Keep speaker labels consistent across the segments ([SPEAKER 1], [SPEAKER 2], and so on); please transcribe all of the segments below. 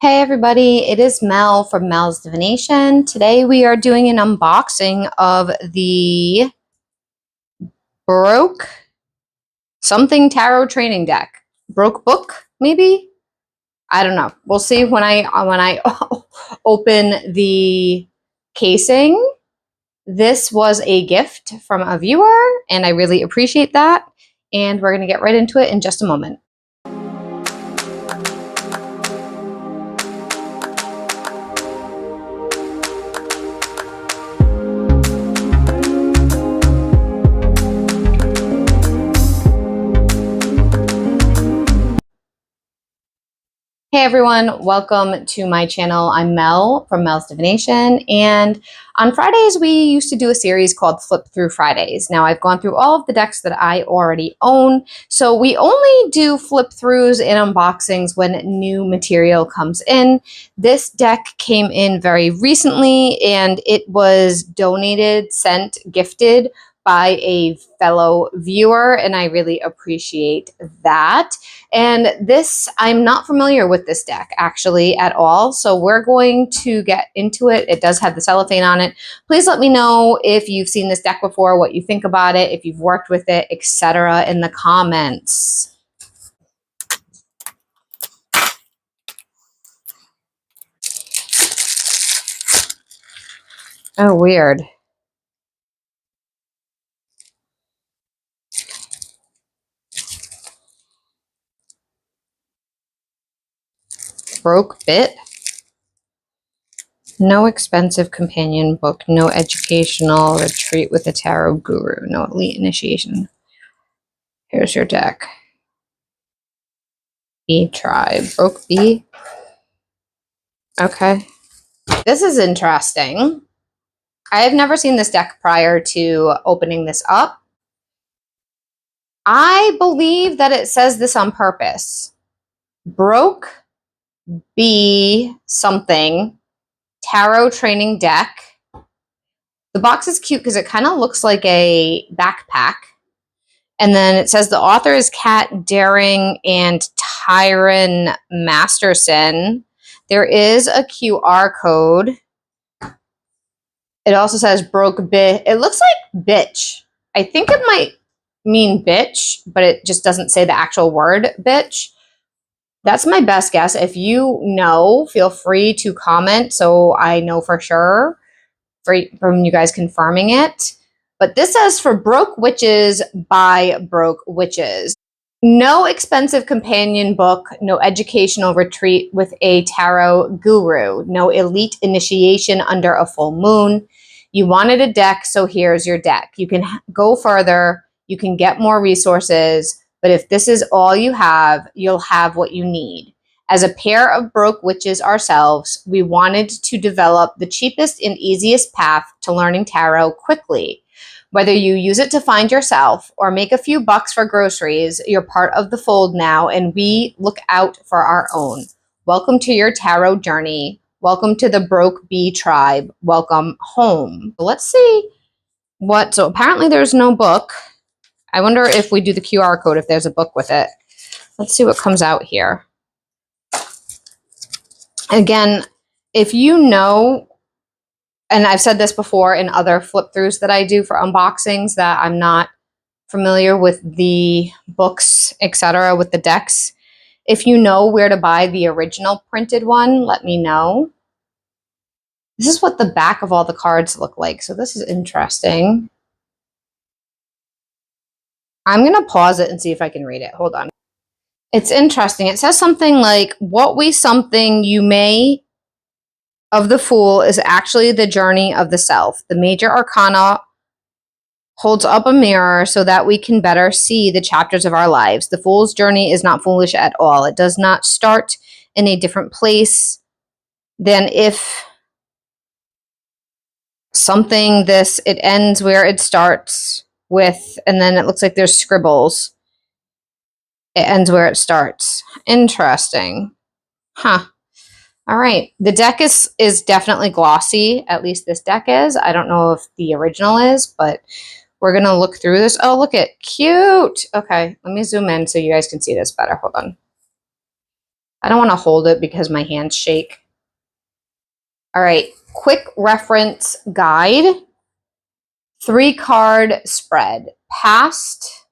[SPEAKER 1] Hey everybody, it is Mel from Mel's Divination. Today we are doing an unboxing of the Broke something tarot training deck. Broke book, maybe? I don't know. We'll see when I open the casing. This was a gift from a viewer and I really appreciate that. And we're going to get right into it in just a moment. Hey everyone, welcome to my channel. I'm Mel from Mel's Divination, and on Fridays we used to do a series called Flip Through Fridays. Now I've gone through all of the decks that I already own, so we only do flip throughs and unboxings when new material comes in. This deck came in very recently and it was donated, sent, gifted by a fellow viewer, and I really appreciate that. And this, I'm not familiar with this deck actually at all, so we're going to get into it. It does have the cellophane on it. Please let me know if you've seen this deck before, what you think about it, if you've worked with it, etc. in the comments. Oh, weird. Broke bit. No expensive companion book, no educational retreat with a tarot guru, no elite initiation. Here's your deck. Bee tribe. Broke bee. Okay. This is interesting. I have never seen this deck prior to opening this up. I believe that it says this on purpose. Broke bee something tarot training deck. The box is cute because it kind of looks like a backpack. And then it says the author is Kat Daring and Tyron Masterson. There is a QR code. It also says broke bit. It looks like bitch. I think it might mean bitch, but it just doesn't say the actual word bitch. That's my best guess. If you know, feel free to comment so I know for sure from you guys confirming it. But this says for Broke Witches by Broke Witches. No expensive companion book, no educational retreat with a tarot guru, no elite initiation under a full moon. You wanted a deck, so here's your deck. You can go further, you can get more resources, but if this is all you have, you'll have what you need. As a pair of broke witches ourselves, we wanted to develop the cheapest and easiest path to learning tarot quickly. Whether you use it to find yourself or make a few bucks for groceries, you're part of the fold now, and we look out for our own. Welcome to your tarot journey. Welcome to the Broke Bee tribe. Welcome home. Let's see what, so apparently there's no book. I wonder if we do the QR code, if there's a book with it. Let's see what comes out here. Again, if you know, and I've said this before in other flip throughs that I do for unboxings, that I'm not familiar with the books, etc., with the decks. If you know where to buy the original printed one, let me know. This is what the back of all the cards look like, so this is interesting. I'm going to pause it and see if I can read it. Hold on. It's interesting. It says something like, what we something you may of the Fool is actually the journey of the self. The major arcana holds up a mirror so that we can better see the chapters of our lives. The Fool's journey is not foolish at all. It does not start in a different place than if something this, it ends where it starts with, and then it looks like there's scribbles. It ends where it starts. Interesting. Huh. All right, the deck is definitely glossy. At least this deck is. I don't know if the original is, but we're going to look through this. Oh, look at cute. Okay, let me zoom in so you guys can see this better. Hold on. I don't want to hold it because my hands shake. All right, quick reference guide. 3-card spread. Past,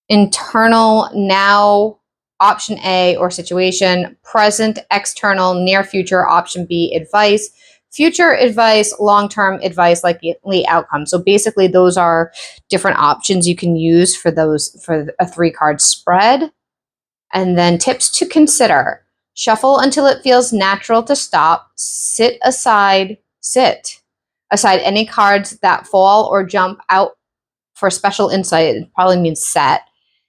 [SPEAKER 1] internal, now, option A, or situation. Present, external, near future, option B, advice. Future advice, long-term advice, likely outcome. So basically those are different options you can use for those, for a 3-card spread. And then tips to consider. Shuffle until it feels natural to stop. Sit aside any cards that fall or jump out for special insight. It probably means set.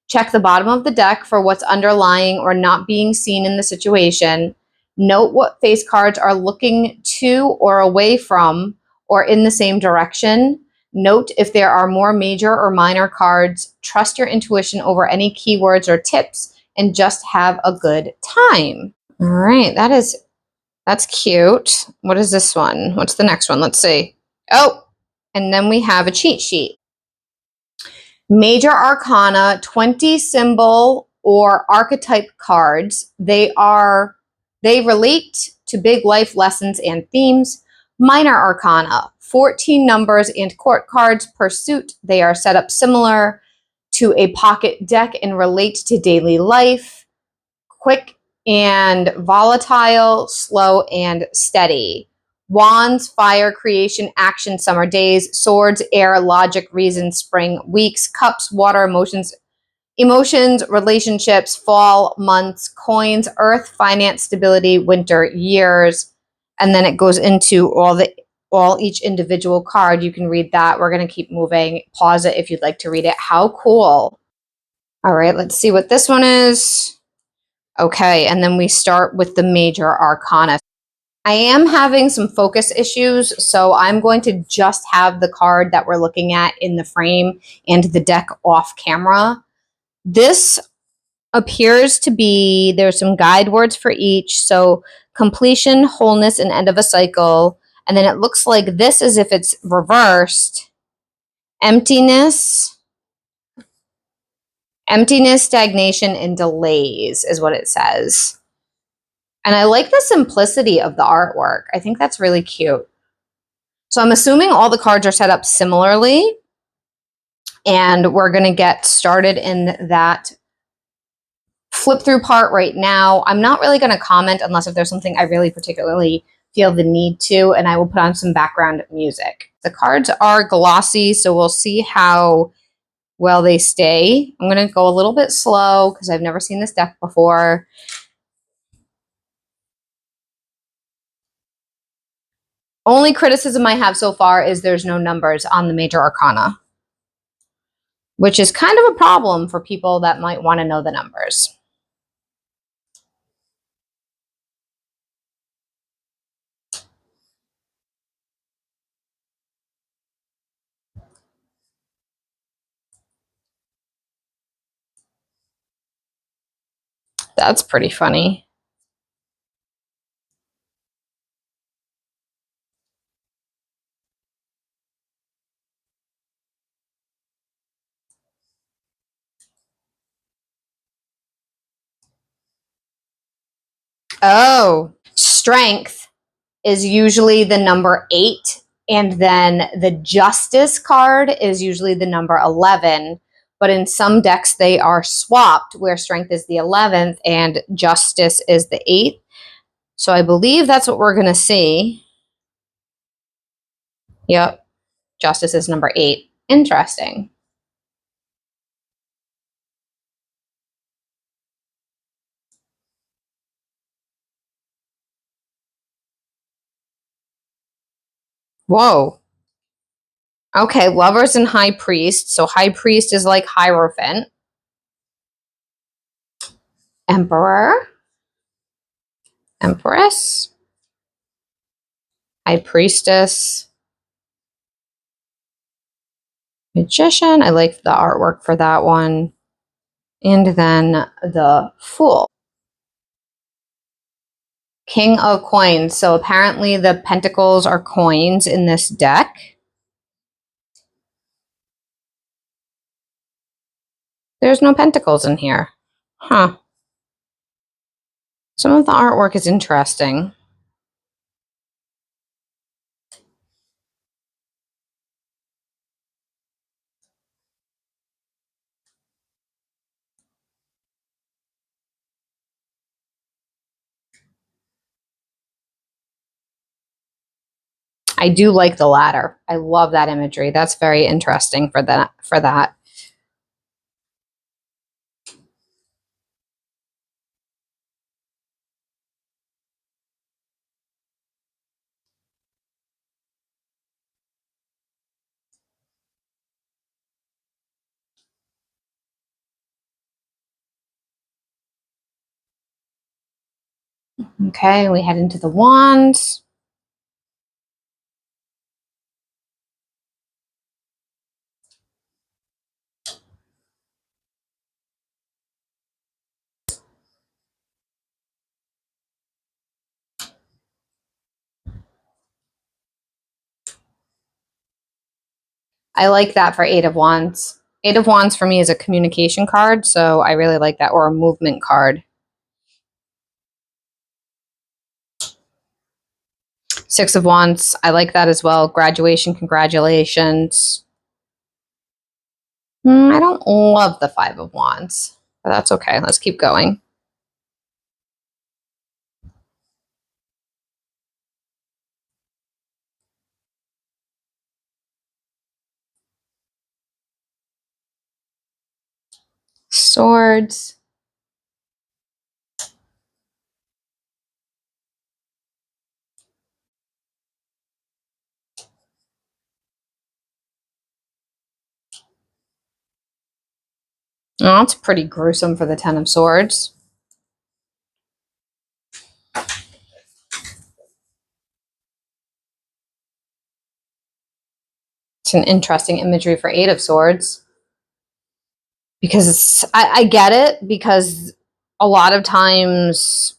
[SPEAKER 1] Check the bottom of the deck for what's underlying or not being seen in the situation. Note what face cards are looking to or away from or in the same direction. Note if there are more major or minor cards. Trust your intuition over any keywords or tips and just have a good time. All right, that's cute. What is this one? What's the next one? Let's see. Oh, and then we have a cheat sheet. Major Arcana, 20 symbol or archetype cards. They relate to big life lessons and themes. Minor Arcana, 14 numbers and court cards per suit. They are set up similar to a pocket deck and relate to daily life. Quick and volatile, slow and steady. Wands, fire, creation, action, summer days. Swords, air, logic, reason, spring, weeks. Cups, water, emotions, relationships, fall, months. Coins, earth, finance, stability, winter, years. And then it goes into each individual card. You can read that. We're going to keep moving. Pause it if you'd like to read it. How cool. All right, let's see what this one is. Okay, and then we start with the Major Arcana. I am having some focus issues, so I'm going to just have the card that we're looking at in the frame and the deck off camera. This appears to be, there's some guide words for each, so completion, wholeness, and end of a cycle. And then it looks like this as if it's reversed. Emptiness, stagnation, and delays is what it says. And I like the simplicity of the artwork. I think that's really cute. So I'm assuming all the cards are set up similarly. And we're going to get started in that flip through part right now. I'm not really going to comment unless if there's something I really particularly feel the need to. And I will put on some background music. The cards are glossy, so we'll see how well they stay. I'm going to go a little bit slow because I've never seen this deck before. Only criticism I have so far is there's no numbers on the Major Arcana, which is kind of a problem for people that might want to know the numbers. That's pretty funny. Oh, strength is usually the number 8, and then the justice card is usually the number 11. But in some decks, they are swapped, where strength is the 11th and justice is the 8th. So I believe that's what we're going to see. Yep, justice is number 8. Interesting. Whoa. Okay, lovers and high priest. So high priest is like Hierophant. Emperor. Empress. High priestess. Magician. I like the artwork for that one. And then the Fool. King of coins. So apparently the pentacles are coins in this deck. There's no pentacles in here. Huh. Some of the artwork is interesting. I do like the ladder. I love that imagery. That's very interesting for that. Okay, we head into the wands. I like that for Eight of Wands. Eight of Wands for me is a communication card, so I really like that, or a movement card. Six of Wands, I like that as well. Graduation, congratulations. I don't love the Five of Wands, but that's okay. Let's keep going. Swords. Oh, it's pretty gruesome for the Ten of Swords. It's an interesting imagery for Eight of Swords. Because I get it, because a lot of times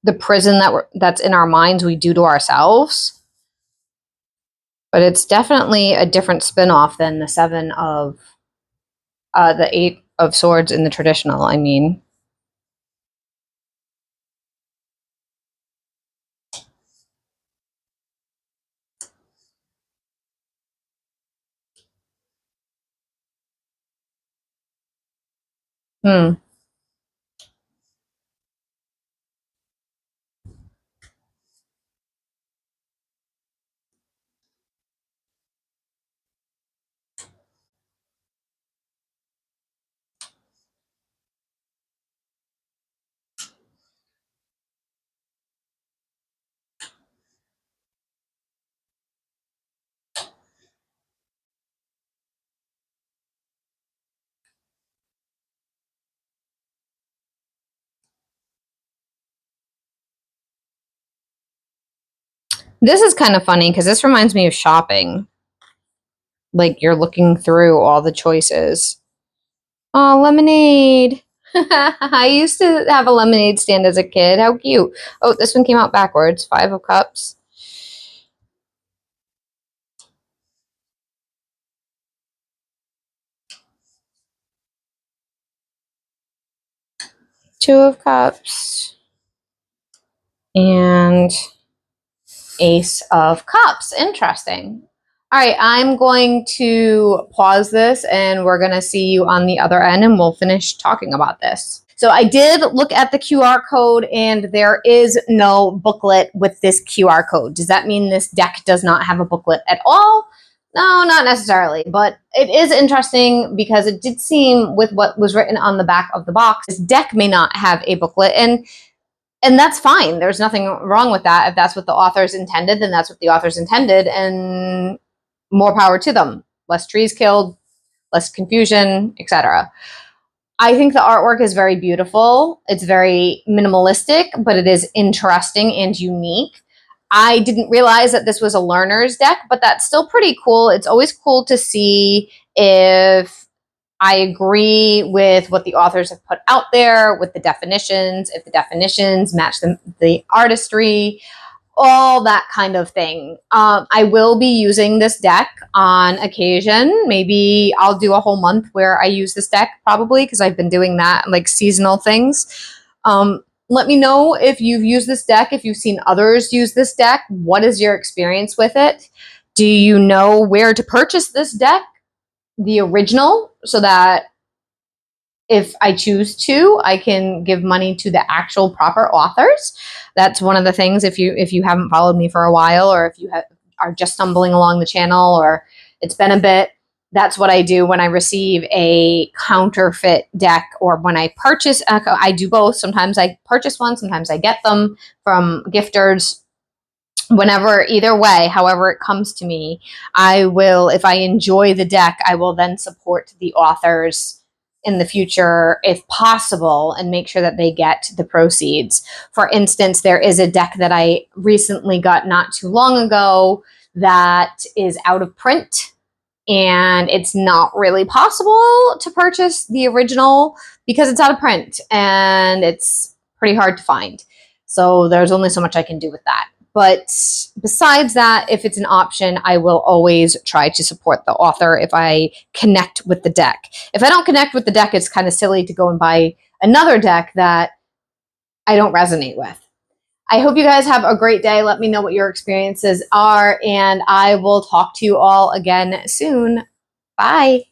[SPEAKER 1] the prison that's in our minds we do to ourselves. But it's definitely a different spin-off than the the Eight of Swords in the traditional, I mean. This is kind of funny because this reminds me of shopping. Like you're looking through all the choices. Oh, lemonade. I used to have a lemonade stand as a kid. How cute. Oh, this one came out backwards. Five of Cups. Two of Cups. And Ace of Cups. Interesting. All right, I'm going to pause this and we're going to see you on the other end and we'll finish talking about this. So I did look at the QR code and there is no booklet with this QR code. Does that mean this deck does not have a booklet at all? No, not necessarily, but it is interesting because it did seem with what was written on the back of the box, this deck may not have a booklet, and that's fine. There's nothing wrong with that. If that's what the authors intended, then that's what the authors intended, and more power to them. Less trees killed, less confusion, etc. I think the artwork is very beautiful. It's very minimalistic, but it is interesting and unique. I didn't realize that this was a learner's deck, but that's still pretty cool. It's always cool to see if I agree with what the authors have put out there with the definitions, if the definitions match the artistry, all that kind of thing. I will be using this deck on occasion. Maybe I'll do a whole month where I use this deck, probably, because I've been doing that, like seasonal things. Let me know if you've used this deck, if you've seen others use this deck. What is your experience with it? Do you know where to purchase this deck, the original, so that if I choose to, I can give money to the actual proper authors? That's one of the things. If you haven't followed me for a while, or if you are just stumbling along the channel, or it's been a bit, that's what I do when I receive a counterfeit deck, or when I purchase. I do both. Sometimes I purchase one, sometimes I get them from gifters. Whenever, either way, however it comes to me, I will, if I enjoy the deck, I will then support the authors in the future if possible, and make sure that they get the proceeds. For instance, there is a deck that I recently got not too long ago that is out of print, and it's not really possible to purchase the original because it's out of print and it's pretty hard to find. So there's only so much I can do with that. But besides that, if it's an option, I will always try to support the author if I connect with the deck. If I don't connect with the deck, it's kind of silly to go and buy another deck that I don't resonate with. I hope you guys have a great day. Let me know what your experiences are, and I will talk to you all again soon. Bye.